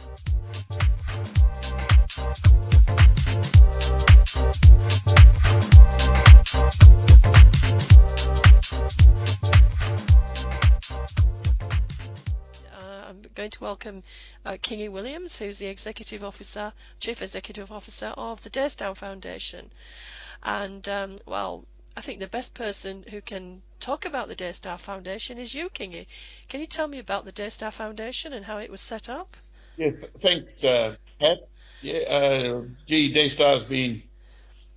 I'm going to welcome Kingy Williams, who's the Chief Executive Officer of the Daystar Foundation. And, well, I think the best person who can talk about the Daystar Foundation is you, Kingy. Can you tell me about the Daystar Foundation and how it was set up? Yes, thanks, Pat. Yeah, Daystar's been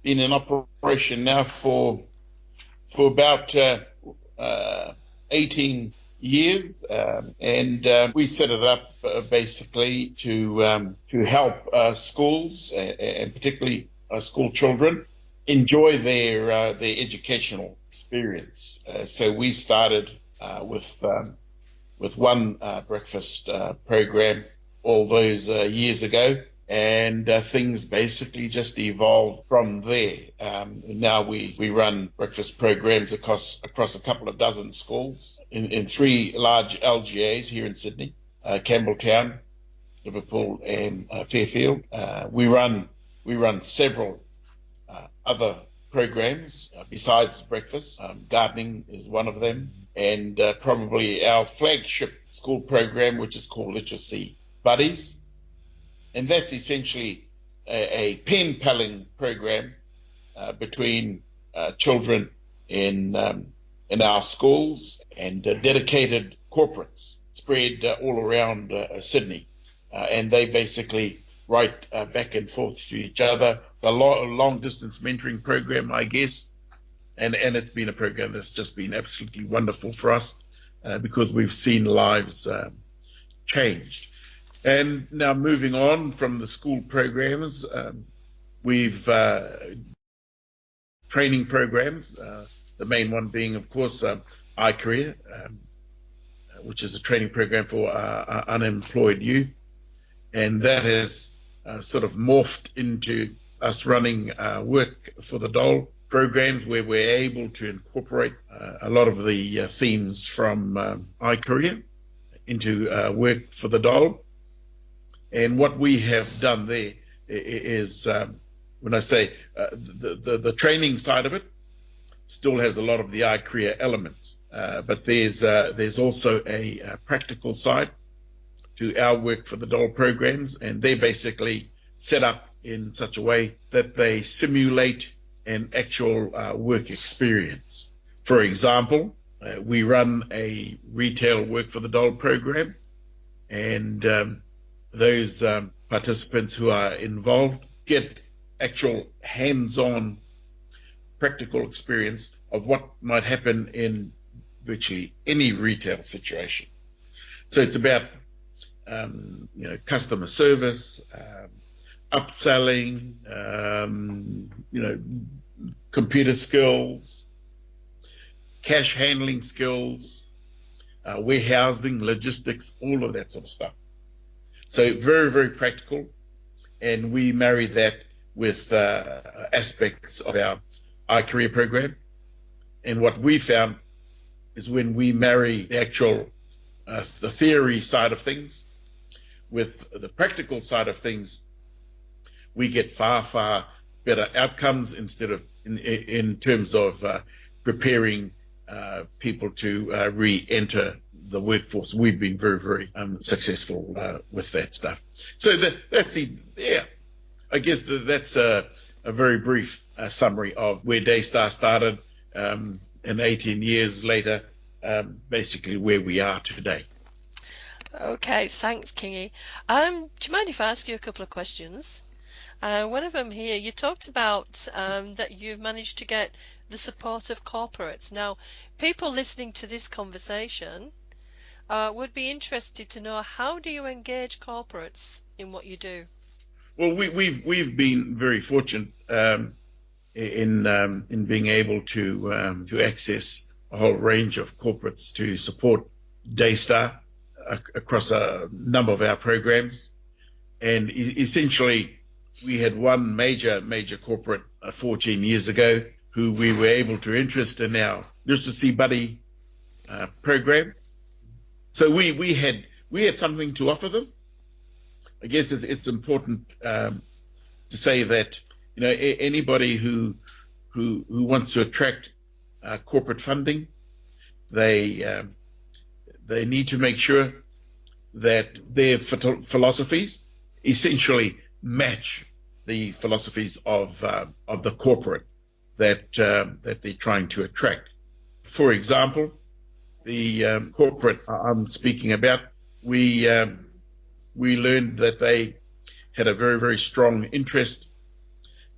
in operation now for about 18 years, and we set it up basically to help schools and particularly school children enjoy their educational experience. So we started with one breakfast program all those years ago, and things basically just evolved from there. Now we run breakfast programs across a couple of dozen schools in three large LGAs here in Sydney, Campbelltown, Liverpool, and Fairfield. We run several other programs besides breakfast. Gardening is one of them, and probably our flagship school program, which is called Literacy Buddies. And that's essentially a pen paling program between children in our schools and dedicated corporates spread all around Sydney. And they basically write back and forth to each other. It's a long distance mentoring program, I guess. And it's been a program that's just been absolutely wonderful for us because we've seen lives changed. And now moving on from the school programs, we've training programs, the main one being, of course, iCareer, which is a training program for unemployed youth. And that has sort of morphed into us running Work for the Dole programs where we're able to incorporate a lot of the themes from iCareer into Work for the Dole. And what we have done there is, when I say the training side of it, still has a lot of the iCareer elements, but there's also a practical side to our Work for the Dole programs, and they're basically set up in such a way that they simulate an actual work experience. For example, we run a retail Work for the Dole program, and those participants who are involved get actual hands-on practical experience of what might happen in virtually any retail situation. So it's about customer service, upselling, computer skills, cash handling skills, warehousing, logistics, all of that sort of stuff. So very, very practical, and we marry that with aspects of our iCareer program. And what we found is when we marry the actual the theory side of things with the practical side of things, we get far, far better outcomes instead of in terms of preparing people to re-enter the workforce. We've been very, very successful with that stuff. So that's I guess that's a very brief summary of where Daystar started, and 18 years later, basically where we are today. Okay, thanks, Kingy. Do you mind if I ask you a couple of questions? One of them here, you talked about that you've managed to get the support of corporates. Now, people listening to this conversation would be interested to know, how do you engage corporates in what you do? Well, we've been very fortunate in being able to access a whole range of corporates to support Daystar across a number of our programs. And essentially, we had one major corporate 14 years ago who we were able to interest in our Literacy Buddy program. So we had something to offer them, I guess it's important to say that anybody who wants to attract corporate funding, they they need to make sure that their philosophies essentially match the philosophies of the corporate that they're trying to attract. For example, the corporate I'm speaking about, we learned that they had a very, very strong interest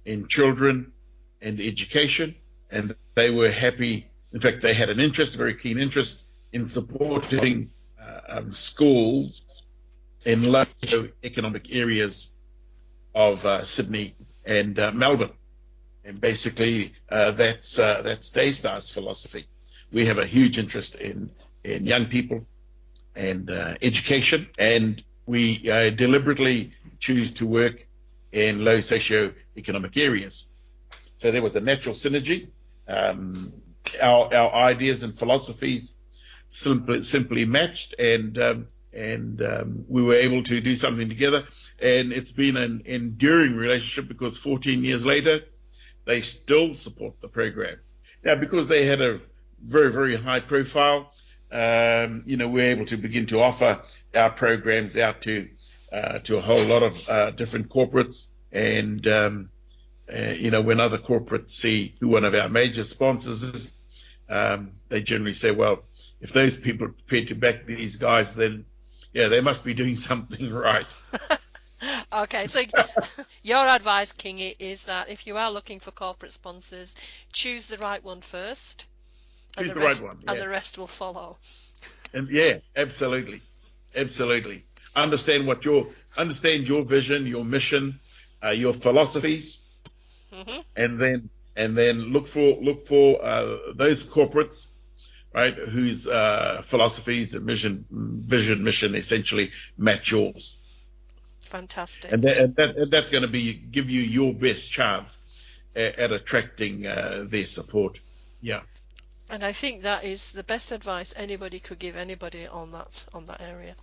in children and education, and they were happy. In fact, they had an interest, a very keen interest, in supporting schools in low economic areas of Sydney and Melbourne. And basically, that's Daystar's philosophy. We have a huge interest in young people and education, and we deliberately choose to work in low socio-economic areas. So there was a natural synergy. Our ideas and philosophies simply matched, and we were able to do something together. And it's been an enduring relationship, because 14 years later, they still support the program. Now, because they had a very, very high profile, we're able to begin to offer our programs out to a whole lot of different corporates. And when other corporates see who one of our major sponsors is, they generally say, well, if those people are prepared to back these guys, then yeah, they must be doing something right. Okay, so your advice, Kingy, is that if you are looking for corporate sponsors, choose the right one first, and Choose the right one, yeah. And the rest will follow. And yeah, absolutely. Understand your vision, your mission, your philosophies, and then look for those corporates, right, whose philosophies and vision, mission essentially match yours. Fantastic. And that's going to give you your best chance at attracting their support. Yeah. And I think that is the best advice anybody could give anybody on that area.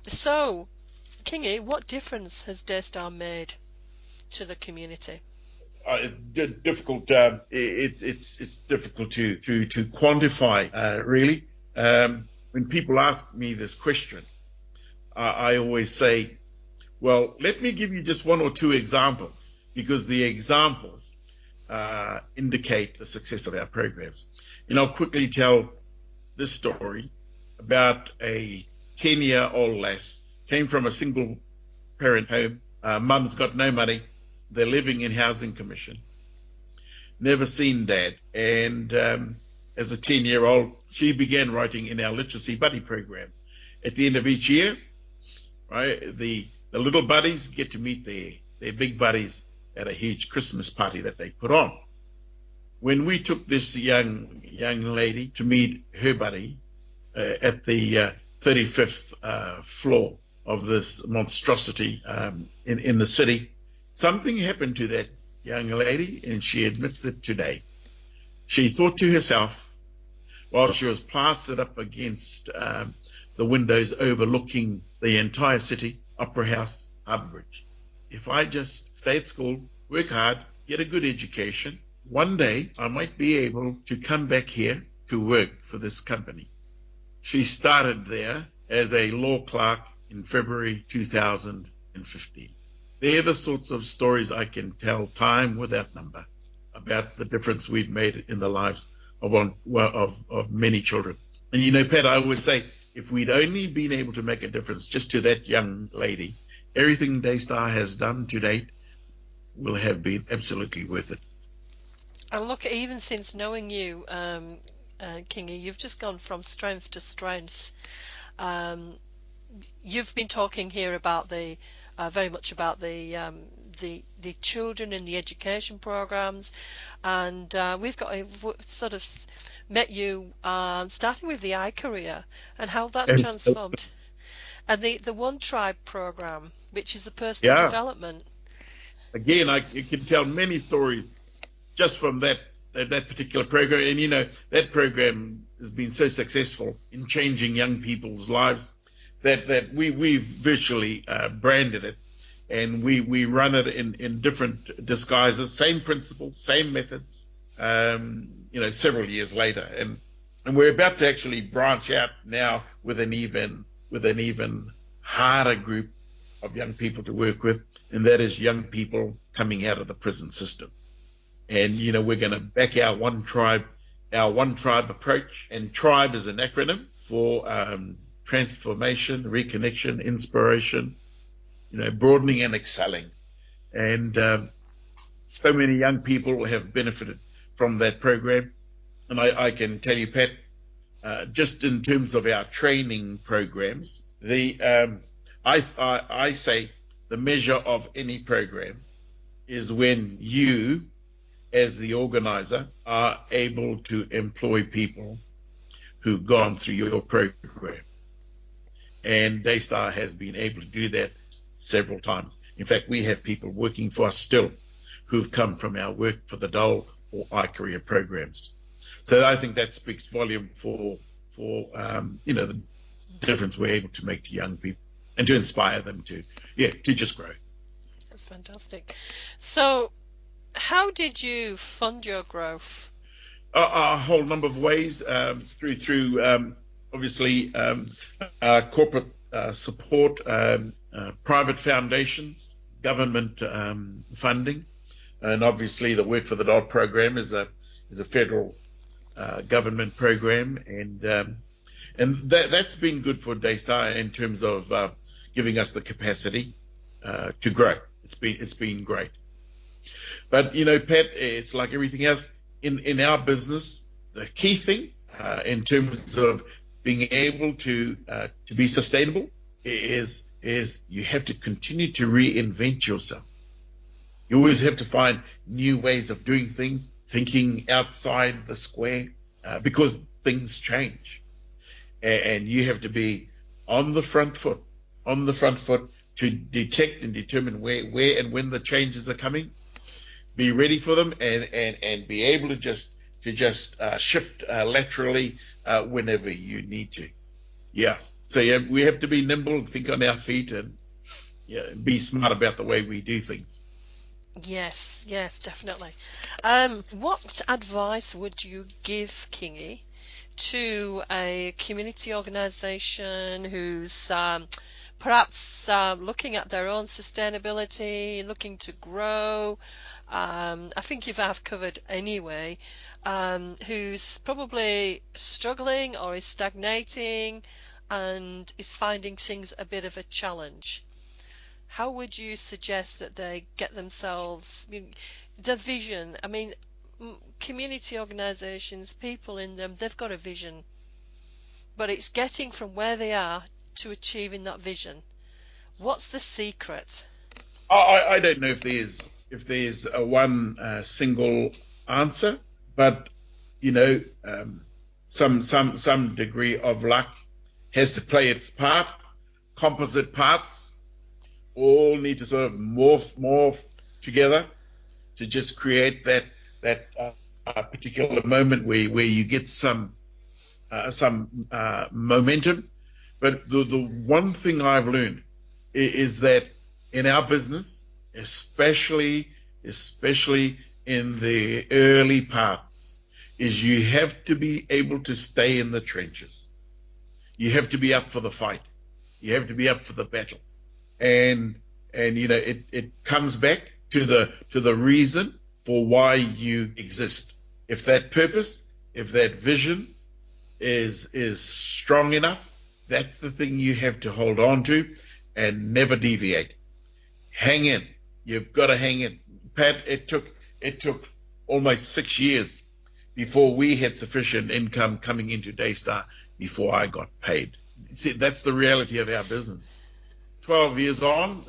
So, Kingy, what difference has Daystar made to the community? Difficult. It's difficult to quantify, really. When people ask me this question, I always say, well, let me give you just one or two examples, because the examples indicate the success of our programs. I'll quickly tell this story about a 10-year-old lass, came from a single parent home. Mum's got no money. They're living in housing commission. Never seen dad. And as a 10-year-old, she began writing in our literacy buddy program. At the end of each year, right, the little buddies get to meet their big buddies at a huge Christmas party that they put on. When we took this young lady to meet her buddy at the 35th floor of this monstrosity in the city, something happened to that young lady, and she admits it today. She thought to herself, while she was plastered up against the windows overlooking the entire city, Opera House, Harbour Bridge, if I just stay at school, work hard, get a good education, one day I might be able to come back here to work for this company. She started there as a law clerk in February 2015. They're the sorts of stories I can tell time without number about the difference we've made in the lives of many children. And Pat, I always say, if we'd only been able to make a difference just to that young lady, everything Daystar has done to date will have been absolutely worth it. And look, even since knowing you, Kingy, you've just gone from strength to strength. You've been talking here about very much about the children in the education programs, and we've sort of met you starting with the iCareer and how that's transformed, and the One Tribe program, which is the personal development. Again, I can tell many stories just from that particular program, and that program has been so successful in changing young people's lives. that we've virtually branded it, and we run it in different disguises, same principles, same methods, several years later, and we're about to actually branch out now with an even harder group of young people to work with, and that is young people coming out of the prison system. And we're going to back our one tribe approach, and tribe is an acronym for transformation, reconnection, inspiration, broadening and excelling. And so many young people have benefited from that program. And I can tell you, Pat, just in terms of our training programs, I say the measure of any program is when you, as the organizer, are able to employ people who've gone through your program. And Daystar has been able to do that several times. In fact, we have people working for us still who've come from our Work for the Dole or iCareer programs. So I think that speaks volume for the difference we're able to make to young people and to inspire them to just grow. That's fantastic. So how did you fund your growth? A whole number of ways, through obviously corporate support, private foundations, government funding, and obviously the Work for the Dole program is a federal government program, and that's been good for Daystar in terms of giving us the capacity to grow. It's been great. But Pat, it's like everything else in our business. The key thing in terms of being able to be sustainable is you have to continue to reinvent yourself. You always have to find new ways of doing things, thinking outside the square, because things change, and you have to be on the front foot to detect and determine where and when the changes are coming. Be ready for them, and be able to just shift laterally whenever you need to. So we have to be nimble and think on our feet, and be smart about the way we do things. Yes, definitely. What advice would you give, Kingy, to a community organisation who's perhaps looking at their own sustainability, looking to grow? I think you've covered anyway, who's probably struggling or is stagnating and is finding things a bit of a challenge. How would you suggest that they get themselves, the vision? I mean, community organisations, people in them, they've got a vision, but it's getting from where they are to achieving that vision. What's the secret? I don't know if there's a one single answer, but some degree of luck has to play its part. Composite parts all need to sort of morph together to just create that particular moment where you get some momentum. But the one thing I've learned is that in our business, especially in the early parts, is you have to be able to stay in the trenches. You have to be up for the fight. You have to be up for the battle. And it comes back to the reason for why you exist. If that purpose, if that vision is strong enough, that's the thing you have to hold on to and never deviate. Hang in. You've got to hang in. Pat, it took almost 6 years before we had sufficient income coming into Daystar before I got paid. See, that's the reality of our business. 12 years on,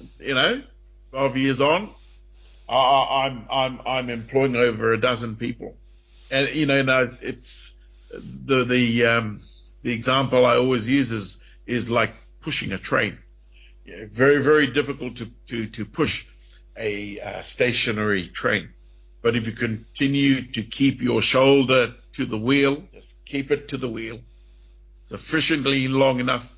I'm employing over a dozen people, and it's the example I always use is like pushing a train. Very, very difficult to push a stationary train, but if you continue to keep your shoulder to the wheel, just keep it to the wheel sufficiently long enough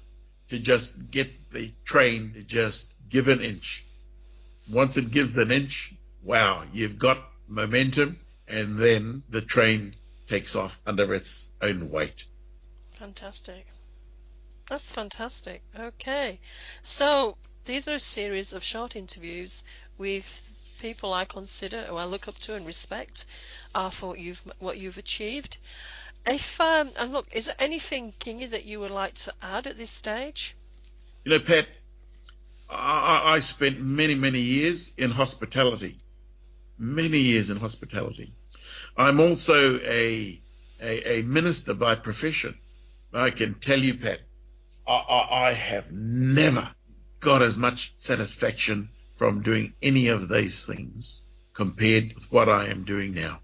to just get the train to just give an inch. Once it gives an inch, wow, you've got momentum, and then the train takes off under its own weight. Fantastic. That's fantastic. Okay. So these are a series of short interviews with people I consider, or I look up to and respect, for what you've achieved. If and look, is there anything, Kingy, that you would like to add at this stage? You know, Pat, I spent many, many years in hospitality. Many years in hospitality. I'm also a minister by profession. I can tell you, Pat, I have never got as much satisfaction from doing any of these things compared with what I am doing now.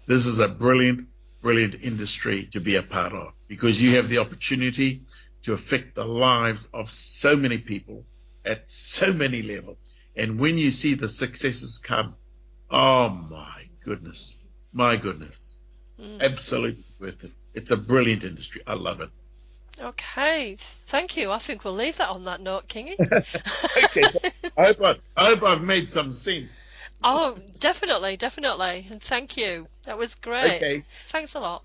This is a brilliant, brilliant industry to be a part of, because you have the opportunity to affect the lives of so many people at so many levels. And when you see the successes come, oh my goodness, absolutely worth it. It's a brilliant industry. I love it. Okay, thank you. I think we'll leave that on that note, Kingy. Okay, I hope I've made some sense. Oh, definitely, definitely. And thank you. That was great. Okay. Thanks a lot.